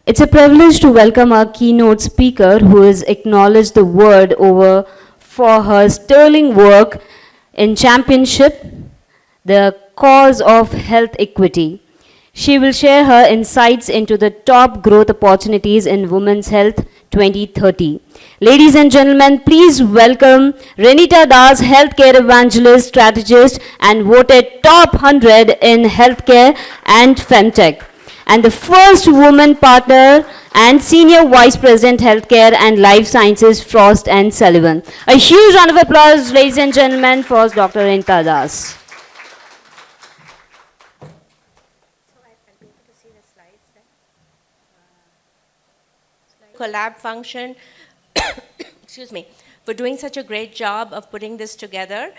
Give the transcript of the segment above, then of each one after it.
It's a privilege to welcome our keynote speaker who is acknowledged the world over for her sterling work in championship, the cause of health equity. She will share her insights into the top growth opportunities in women's health 2030. Ladies and gentlemen, please welcome Reenita Das, healthcare evangelist, strategist, and voted top 100 in healthcare and femtech, and the first woman partner and senior vice president healthcare and life sciences Frost and Sullivan. A huge round of applause, ladies and gentlemen, for Dr. Reenita Das. Collab function, excuse me, for doing such a great job of putting this together.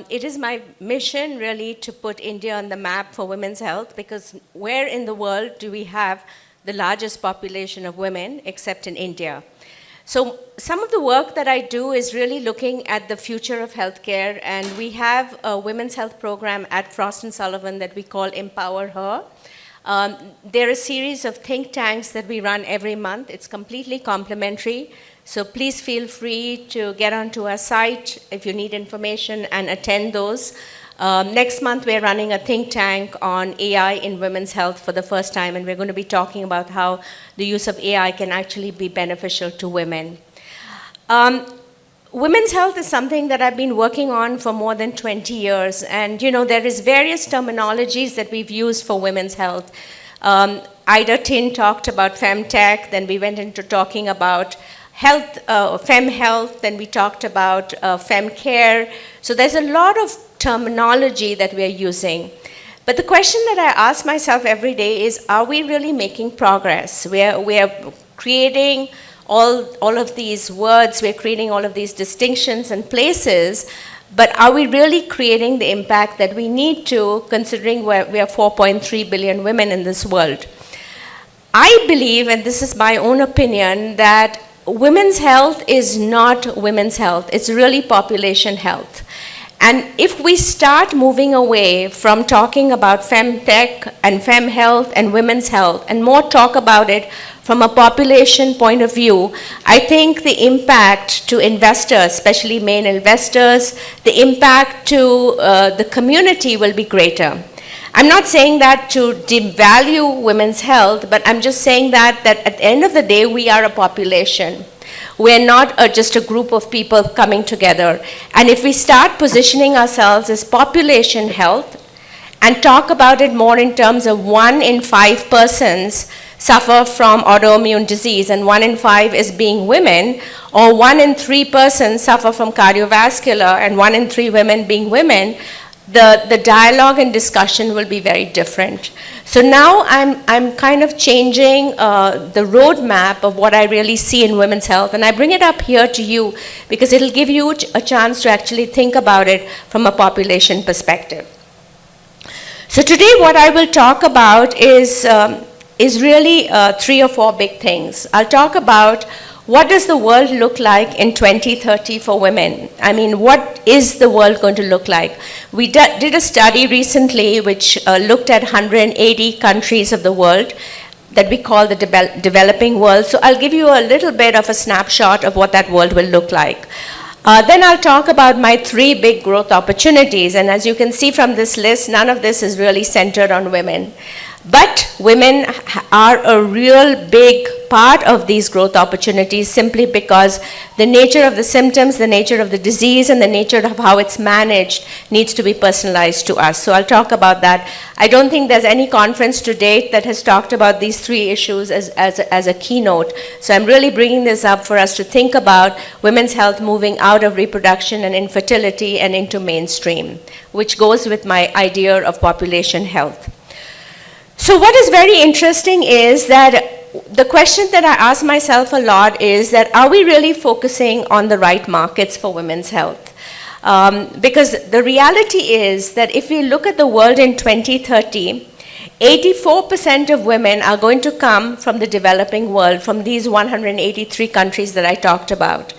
It is my mission really to put India on the map for women's health, because where in the world do we have the largest population of women except in India? So some of the work that I do is really looking at the future of healthcare, and we have a women's health program at Frost and Sullivan that we call Empower Her. There are a series of think tanks that we run every month. It's completely complimentary, so please feel free to get onto our site if you need information and attend those. Next month, we're running a think tank on AI in women's health for the first time, and we're going to be talking about how the use of AI can actually be beneficial to women. Women's health is something that I've been working on for more than 20 years, and there is various terminologies that we've used for women's health. Ida Tin talked about femtech, then we went into talking about health, fem health, then we talked about fem care. So there's a lot of terminology that we are using. But the question that I ask myself every day is, are we really making progress? We are creating all of these words, we're creating all of these distinctions and places, but are we really creating the impact that we need to, considering we are 4.3 billion women in this world? I believe, and this is my own opinion, that women's health is not women's health, it's really population health. And if we start moving away from talking about femtech and fem health and women's health, and more talk about it from a population point of view, I think the impact to investors, especially male investors, the impact to the community will be greater. I'm not saying that to devalue women's health, but I'm just saying that at the end of the day, we are a population. We're not just a group of people coming together. And if we start positioning ourselves as population health and talk about it more in terms of 1 in 5 persons suffer from autoimmune disease, and 1 in 5 is being women, or 1 in 3 persons suffer from cardiovascular, and 1 in 3 women being women, the dialogue and discussion will be very different. So now I'm kind of changing the roadmap of what I really see in women's health, and I bring it up here to you because it'll give you a chance to actually think about it from a population perspective. So today what I will talk about is really 3 or 4 big things. I'll talk about what does the world look like in 2030 for women? I mean, what is the world going to look like? We did a study recently which looked at 180 countries of the world that we call the developing world. So I'll give you a little bit of a snapshot of what that world will look like. Then I'll talk about my 3 big growth opportunities. And as you can see from this list, none of this is really centered on women. But women are a real big part of these growth opportunities, simply because the nature of the symptoms, the nature of the disease, and the nature of how it's managed needs to be personalized to us. So I'll talk about that. I don't think there's any conference to date that has talked about these 3 issues as a keynote. So I'm really bringing this up for us to think about women's health moving out of reproduction and infertility and into mainstream, which goes with my idea of population health. So what is very interesting is that the question that I ask myself a lot is that, are we really focusing on the right markets for women's health? Because the reality is that if we look at the world in 2030, 84% of women are going to come from the developing world, from these 183 countries that I talked about.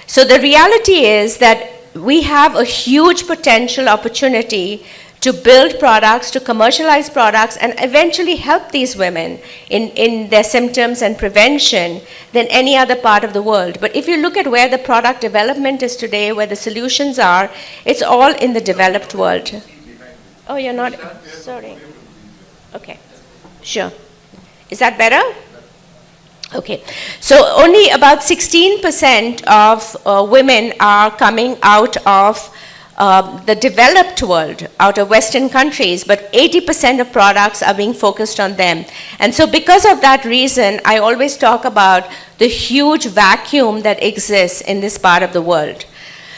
So the reality is that we have a huge potential opportunity to build products, to commercialize products, and eventually help these women in their symptoms and prevention than any other part of the world. But if you look at where the product development is today, where the solutions are, it's all in the developed world. Oh, you're not, sorry. Okay, sure. Is that better? Okay, so only about 16% of women are coming out of the developed world, out of Western countries, but 80% of products are being focused on them. And so because of that reason, I always talk about the huge vacuum that exists in this part of the world.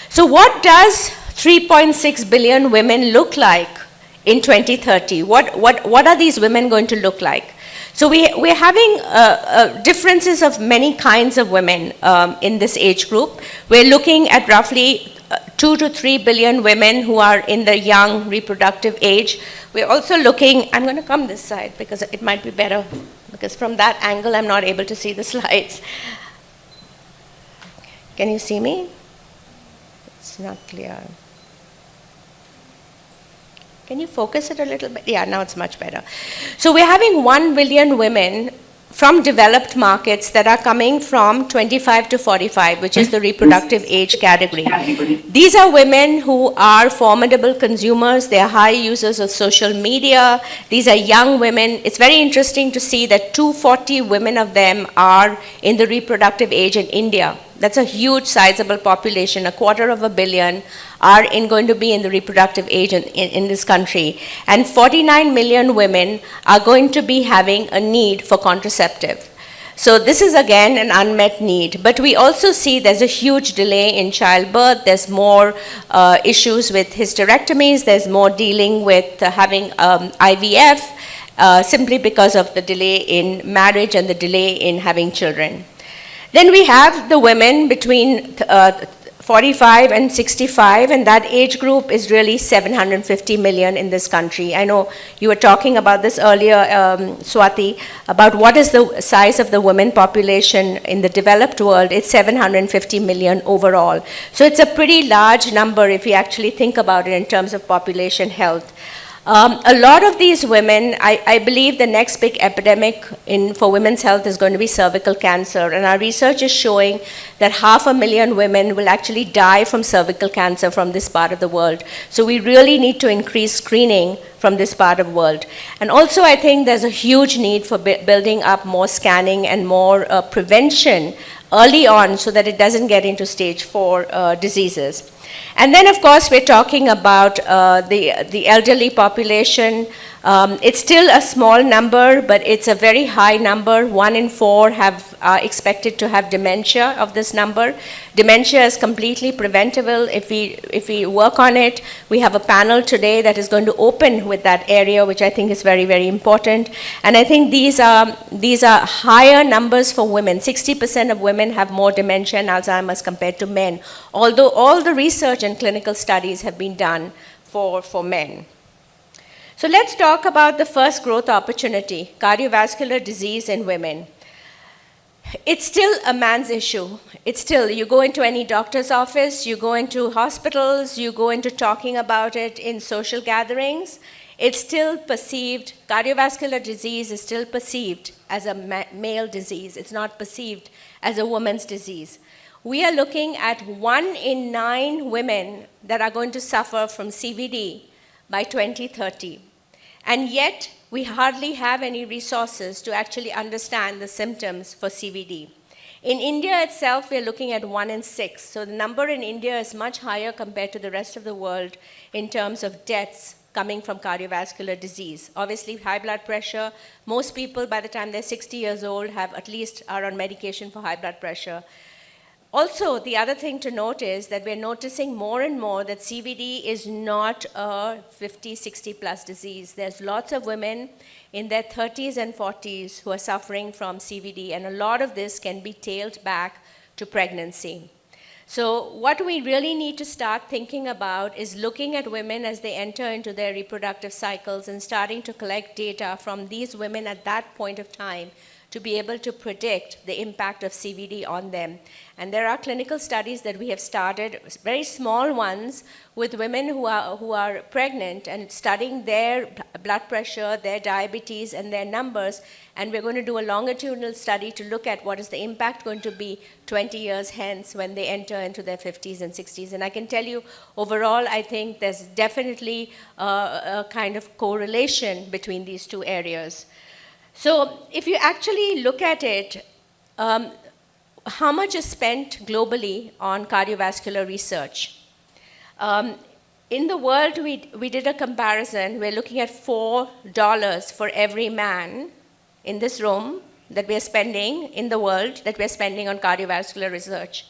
So what does 3.6 billion women look like in 2030? What are these women going to look like? So we're having differences of many kinds of women in this age group. We're looking at roughly 2 to 3 billion women who are in the young reproductive age. We're also looking, I'm going to come this side because it might be better, because from that angle I'm not able to see the slides. Can you see me? It's not clear. Can you focus it a little bit? Yeah, now it's much better. So we're having 1 billion women from developed markets that are coming from 25 to 45, which is the reproductive age category. These are women who are formidable consumers. They are high users of social media. These are young women. It's very interesting to see that 240 women of them are in the reproductive age in India. That's a huge sizable population. 250 million are going to be in the reproductive age in this country. And 49 million women are going to be having a need for contraceptive. So this is again an unmet need. But we also see there's a huge delay in childbirth. There's more issues with hysterectomies. There's more dealing with having IVF simply because of the delay in marriage and the delay in having children. Then we have the women between 45 and 65, and that age group is really 750 million in this country. I know you were talking about this earlier, Swati, about what is the size of the women population in the developed world. It's 750 million overall. So it's a pretty large number if you actually think about it in terms of population health. A lot of these women, I believe the next big epidemic for women's health is going to be cervical cancer. And our research is showing that 500,000 women will actually die from cervical cancer from this part of the world. So we really need to increase screening from this part of the world. And also I think there's a huge need for building up more scanning and more prevention early on so that it doesn't get into stage 4 diseases. And then, of course, we're talking about the elderly population. It's still a small number, but it's a very high number. 1 in 4 are expected to have dementia of this number. Dementia is completely preventable if we work on it. We have a panel today that is going to open with that area, which I think is very, very important. And I think these are higher numbers for women. 60% of women have more dementia and Alzheimer's compared to men, although all the research and clinical studies have been done for men. So let's talk about the first growth opportunity, cardiovascular disease in women. It's still a man's issue. It's still, you go into any doctor's office, you go into hospitals, you go into talking about it in social gatherings, it's still perceived, cardiovascular disease is still perceived as a male disease. It's not perceived as a woman's disease. We are looking at 1 in 9 women that are going to suffer from CVD by 2030. And yet, we hardly have any resources to actually understand the symptoms for CVD. In India itself, we're looking at 1 in 6. So the number in India is much higher compared to the rest of the world in terms of deaths coming from cardiovascular disease. Obviously, high blood pressure, most people by the time they're 60 years old are on medication for high blood pressure. Also, the other thing to note is that we're noticing more and more that CVD is not a 50, 60 plus disease. There's lots of women in their 30s and 40s who are suffering from CVD, and a lot of this can be tailed back to pregnancy. So what we really need to start thinking about is looking at women as they enter into their reproductive cycles and starting to collect data from these women at that point of time to be able to predict the impact of CVD on them. And there are clinical studies that we have started, very small ones, with women who are pregnant and studying their blood pressure, their diabetes, and their numbers. And we're going to do a longitudinal study to look at what is the impact going to be 20 years hence when they enter into their 50s and 60s. And I can tell you, overall, I think there's definitely a kind of correlation between these two areas. So if you actually look at it, how much is spent globally on cardiovascular research? In the world, we did a comparison. We're looking at $4 for every man in this room that we're spending in the world, that we're spending on cardiovascular research.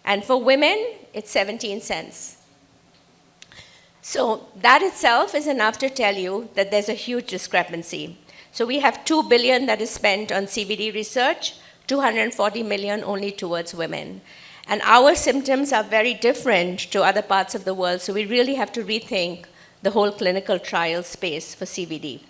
And for women, it's 17 cents. So that itself is enough to tell you that there's a huge discrepancy. So we have $2 billion that is spent on CVD research, $240 million only towards women. And our symptoms are very different to other parts of the world, so we really have to rethink the whole clinical trial space for CVD.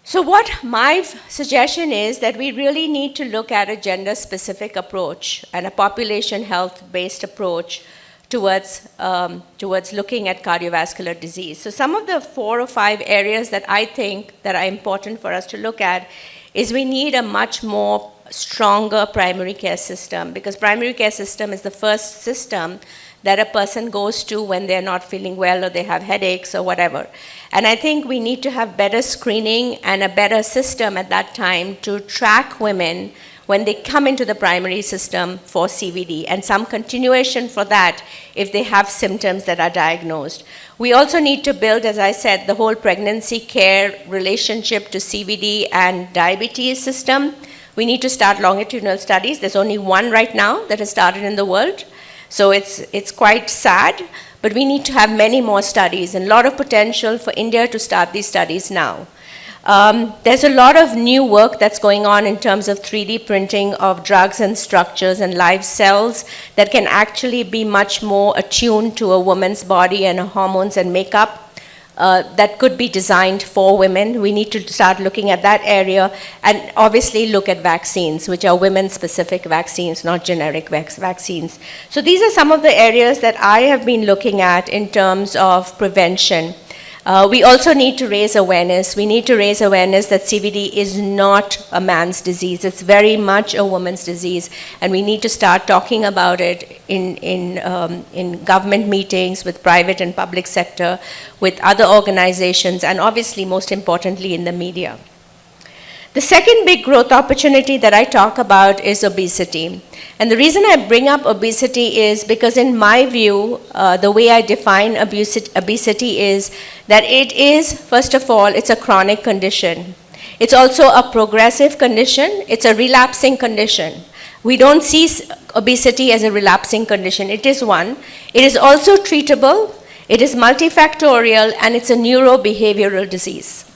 So what my suggestion is that we really need to look at a gender-specific approach and a population health-based approach towards looking at cardiovascular disease. So some of the 4 or 5 areas that I think that are important for us to look at is we need a much more stronger primary care system, because primary care system is the first system that a person goes to when they're not feeling well or they have headaches or whatever. And I think we need to have better screening and a better system at that time to track women when they come into the primary system for CVD, and some continuation for that if they have symptoms that are diagnosed. We also need to build, as I said, the whole pregnancy care relationship to CVD and diabetes system. We need to start longitudinal studies. There's only one right now that has started in the world. So it's quite sad, but we need to have many more studies and a lot of potential for India to start these studies now. There's a lot of new work that's going on in terms of 3D printing of drugs and structures and live cells that can actually be much more attuned to a woman's body and her hormones and makeup. That could be designed for women. We need to start looking at that area and obviously look at vaccines, which are women-specific vaccines, not generic vaccines. So these are some of the areas that I have been looking at in terms of prevention. We also need to raise awareness. We need to raise awareness that CVD is not a man's disease. It's very much a woman's disease, and we need to start talking about it in government meetings, with private and public sector, with other organizations, and obviously, most importantly, in the media. The second big growth opportunity that I talk about is obesity. And the reason I bring up obesity is because in my view, the way I define obesity is that it is, first of all, it's a chronic condition. It's also a progressive condition. It's a relapsing condition. We don't see obesity as a relapsing condition. It is one. It is also treatable. It is multifactorial, and it's a neurobehavioral disease.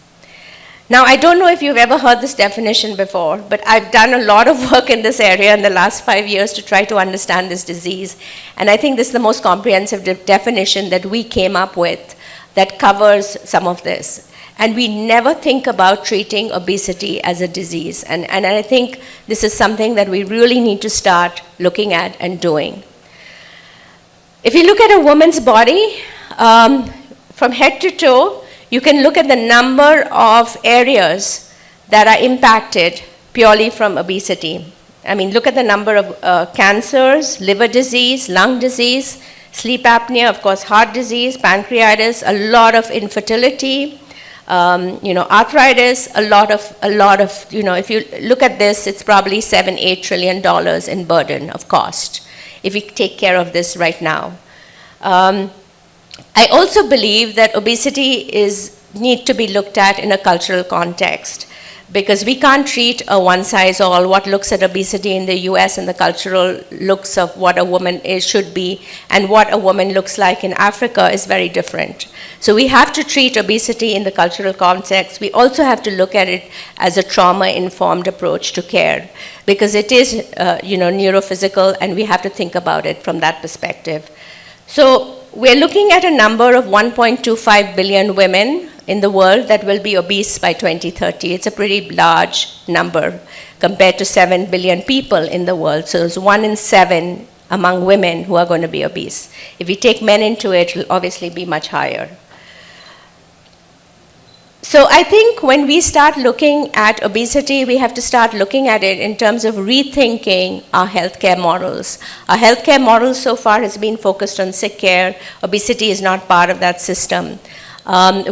Now, I don't know if you've ever heard this definition before, but I've done a lot of work in this area in the last 5 years to try to understand this disease. And I think this is the most comprehensive definition that we came up with that covers some of this. And we never think about treating obesity as a disease. And I think this is something that we really need to start looking at and doing. If you look at a woman's body, from head to toe, you can look at the number of areas that are impacted purely from obesity. I mean, look at the number of cancers, liver disease, lung disease, sleep apnea, of course, heart disease, pancreatitis, a lot of infertility, arthritis, a lot of, if you look at this, it's probably $7-8 trillion in burden of cost if we take care of this right now. I also believe that obesity needs to be looked at in a cultural context, because we can't treat a one-size-all. What looks at obesity in the US and the cultural looks of what a woman should be and what a woman looks like in Africa is very different. So we have to treat obesity in the cultural context. We also have to look at it as a trauma-informed approach to care, because it is neurophysical, and we have to think about it from that perspective. So we're looking at a number of 1.25 billion women in the world that will be obese by 2030. It's a pretty large number compared to 7 billion people in the world. So it's 1 in 7 among women who are going to be obese. If you take men into it, it'll obviously be much higher. So I think when we start looking at obesity, we have to start looking at it in terms of rethinking our healthcare models. Our healthcare model so far has been focused on sick care. Obesity is not part of that system.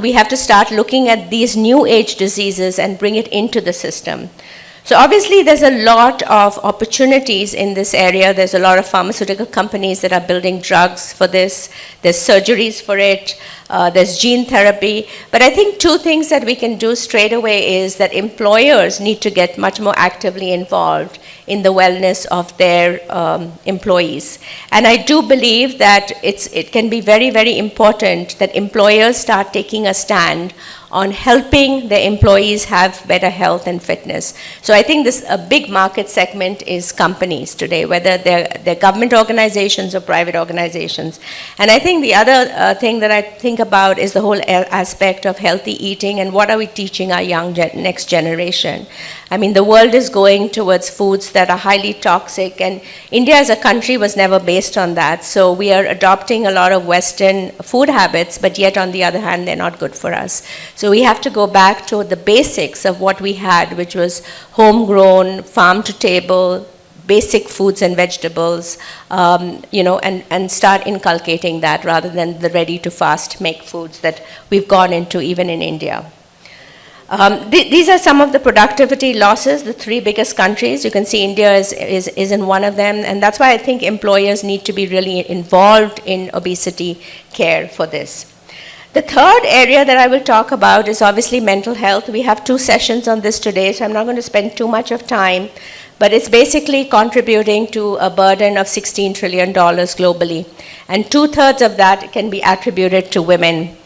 We have to start looking at these new age diseases and bring it into the system. So obviously there's a lot of opportunities in this area. There's a lot of pharmaceutical companies that are building drugs for this. There's surgeries for it. There's gene therapy. But I think two things that we can do straight away is that employers need to get much more actively involved in the wellness of their employees. And I do believe that it can be very, very important that employers start taking a stand on helping their employees have better health and fitness. So I think a big market segment is companies today, whether they're government organizations or private organizations. And I think the other thing that I think about is the whole aspect of healthy eating and what are we teaching our young next generation. I mean, the world is going towards foods that are highly toxic, and India as a country was never based on that. So we are adopting a lot of Western food habits, but yet on the other hand, they're not good for us. So we have to go back to the basics of what we had, which was homegrown, farm to table, basic foods and vegetables, and start inculcating that rather than the ready to fast make foods that we've gone into even in India. These are some of the productivity losses, the 3 biggest countries. You can see India is in one of them, and that's why I think employers need to be really involved in obesity care for this. The third area that I will talk about is obviously mental health. We have 2 sessions on this today, so I'm not going to spend too much of time, but it's basically contributing to a burden of $16 trillion globally, and 2/3 of that can be attributed to women.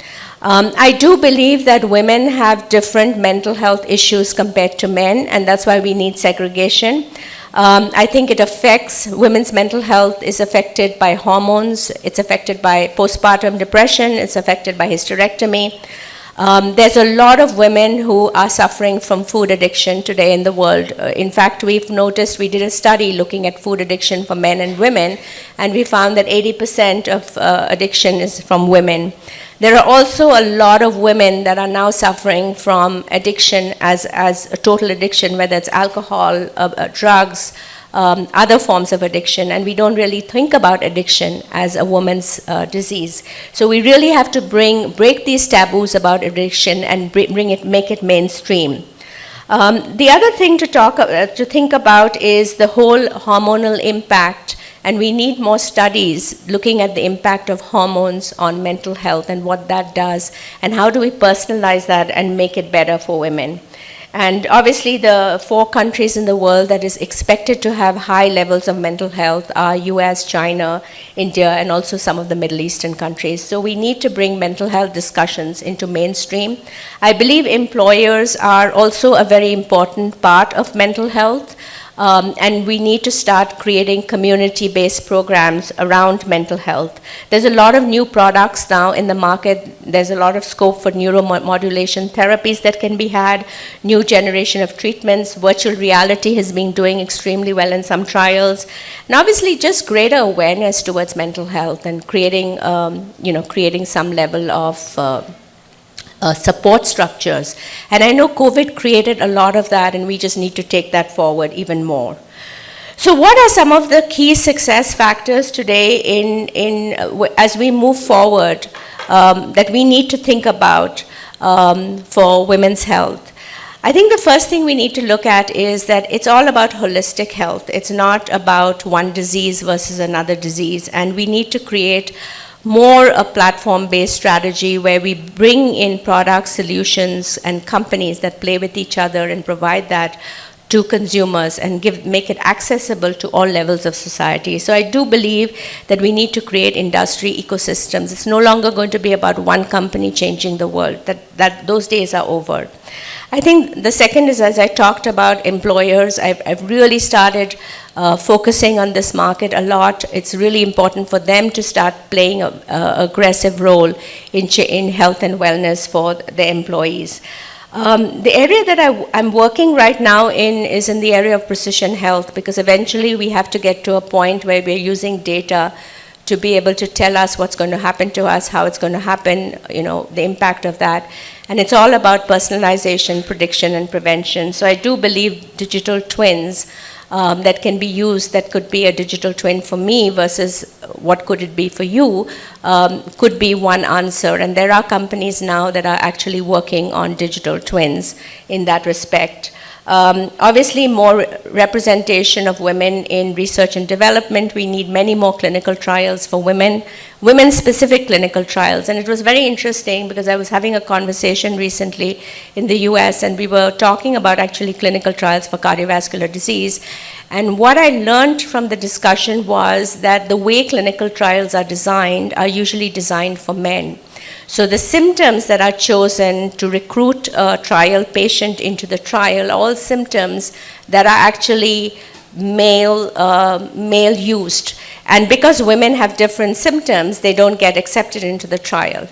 I do believe that women have different mental health issues compared to men, and that's why we need segregation. I think it affects women's mental health, is affected by hormones, it's affected by postpartum depression, it's affected by hysterectomy. There's a lot of women who are suffering from food addiction today in the world. In fact, we've noticed, we did a study looking at food addiction for men and women, and we found that 80% of addiction is from women. There are also a lot of women that are now suffering from addiction as a total addiction, whether it's alcohol, drugs, other forms of addiction, and we don't really think about addiction as a woman's disease. So we really have to break these taboos about addiction and make it mainstream. The other thing to think about is the whole hormonal impact, and we need more studies looking at the impact of hormones on mental health and what that does, and how do we personalize that and make it better for women. And obviously the 4 countries in the world that is expected to have high levels of mental health are US, China, India, and also some of the Middle Eastern countries. So we need to bring mental health discussions into mainstream. I believe employers are also a very important part of mental health. And we need to start creating community-based programs around mental health. There's a lot of new products now in the market. There's a lot of scope for neuromodulation therapies that can be had, new generation of treatments. Virtual reality has been doing extremely well in some trials. And obviously just greater awareness towards mental health and creating some level of support structures. And I know COVID created a lot of that, and we just need to take that forward even more. So what are some of the key success factors today as we move forward that we need to think about for women's health? I think the first thing we need to look at is that it's all about holistic health. It's not about one disease versus another disease, and we need to create more a platform-based strategy where we bring in products, solutions, and companies that play with each other and provide that to consumers and make it accessible to all levels of society. So I do believe that we need to create industry ecosystems. It's no longer going to be about one company changing the world. Those days are over. I think the second is, as I talked about employers, I've really started focusing on this market a lot. It's really important for them to start playing an aggressive role in health and wellness for the employees. The area that I'm working right now in is in the area of precision health, because eventually we have to get to a point where we're using data to be able to tell us what's going to happen to us, how it's going to happen, the impact of that. And it's all about personalization, prediction, and prevention. So I do believe digital twins that can be used, that could be a digital twin for me versus what could it be for you, could be one answer. And there are companies now that are actually working on digital twins in that respect. Obviously, more representation of women in research and development. We need many more clinical trials for women, women-specific clinical trials. And it was very interesting because I was having a conversation recently in the US, and we were talking about actually clinical trials for cardiovascular disease. And what I learned from the discussion was that the way clinical trials are designed are usually designed for men. So the symptoms that are chosen to recruit a trial patient into the trial, all symptoms that are actually male used. And because women have different symptoms, they don't get accepted into the trial.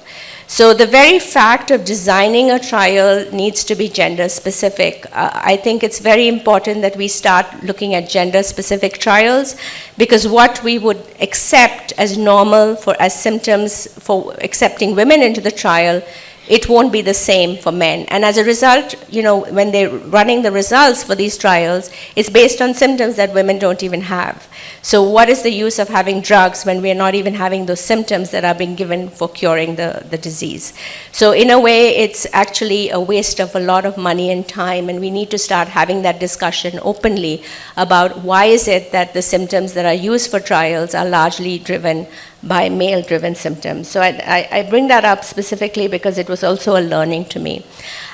So the very fact of designing a trial needs to be gender specific. I think it's very important that we start looking at gender specific trials, because what we would accept as normal as symptoms for accepting women into the trial, it won't be the same for men. And as a result, when they're running the results for these trials, it's based on symptoms that women don't even have. So what is the use of having drugs when we're not even having those symptoms that are being given for curing the disease? So in a way, it's actually a waste of a lot of money and time, and we need to start having that discussion openly about why is it that the symptoms that are used for trials are largely driven by male-driven symptoms. So I bring that up specifically because it was also a learning to me.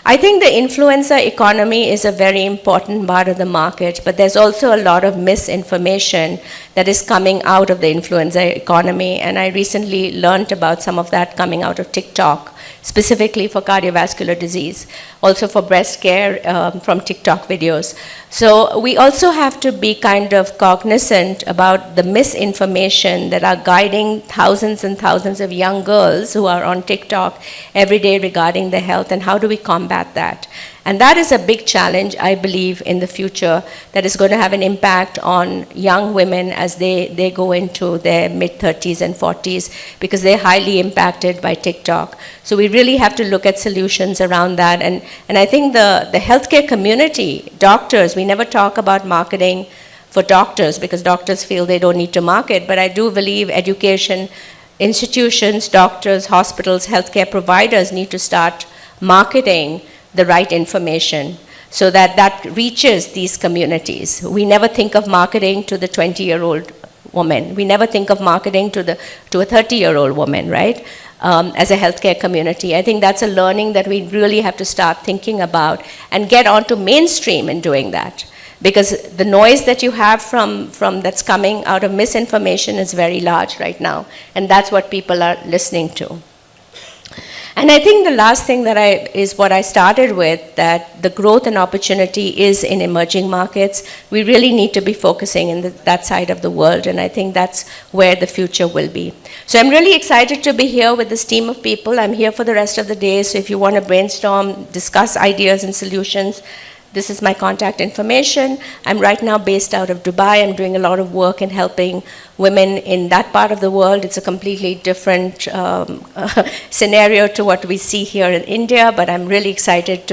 I think the influencer economy is a very important part of the market, but there's also a lot of misinformation that is coming out of the influencer economy, and I recently learned about some of that coming out of TikTok, specifically for cardiovascular disease, also for breast care from TikTok videos. So we also have to be kind of cognizant about the misinformation that are guiding thousands and thousands of young girls who are on TikTok every day regarding their health, and how do we combat that? And that is a big challenge, I believe, in the future, that is going to have an impact on young women as they go into their mid-30s and 40s, because they're highly impacted by TikTok. So we really have to look at solutions around that. And I think the healthcare community, doctors, we never talk about marketing for doctors because doctors feel they don't need to market, but I do believe education, institutions, doctors, hospitals, healthcare providers need to start marketing the right information so that that reaches these communities. We never think of marketing to the 20-year-old woman. We never think of marketing to a 30-year-old woman, right? As a healthcare community. I think that's a learning that we really have to start thinking about and get onto mainstream in doing that. Because the noise that you have from that's coming out of misinformation is very large right now. And that's what people are listening to. And I think the last thing that is what I started with, that the growth and opportunity is in emerging markets. We really need to be focusing in that side of the world, and I think that's where the future will be. So I'm really excited to be here with this team of people. I'm here for the rest of the day, so if you want to brainstorm, discuss ideas and solutions, this is my contact information. I'm right now based out of Dubai. I'm doing a lot of work in helping women in that part of the world. It's a completely different scenario to what we see here in India, but I'm really excited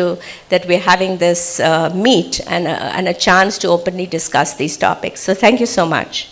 that we're having this meet and a chance to openly discuss these topics. So thank you so much.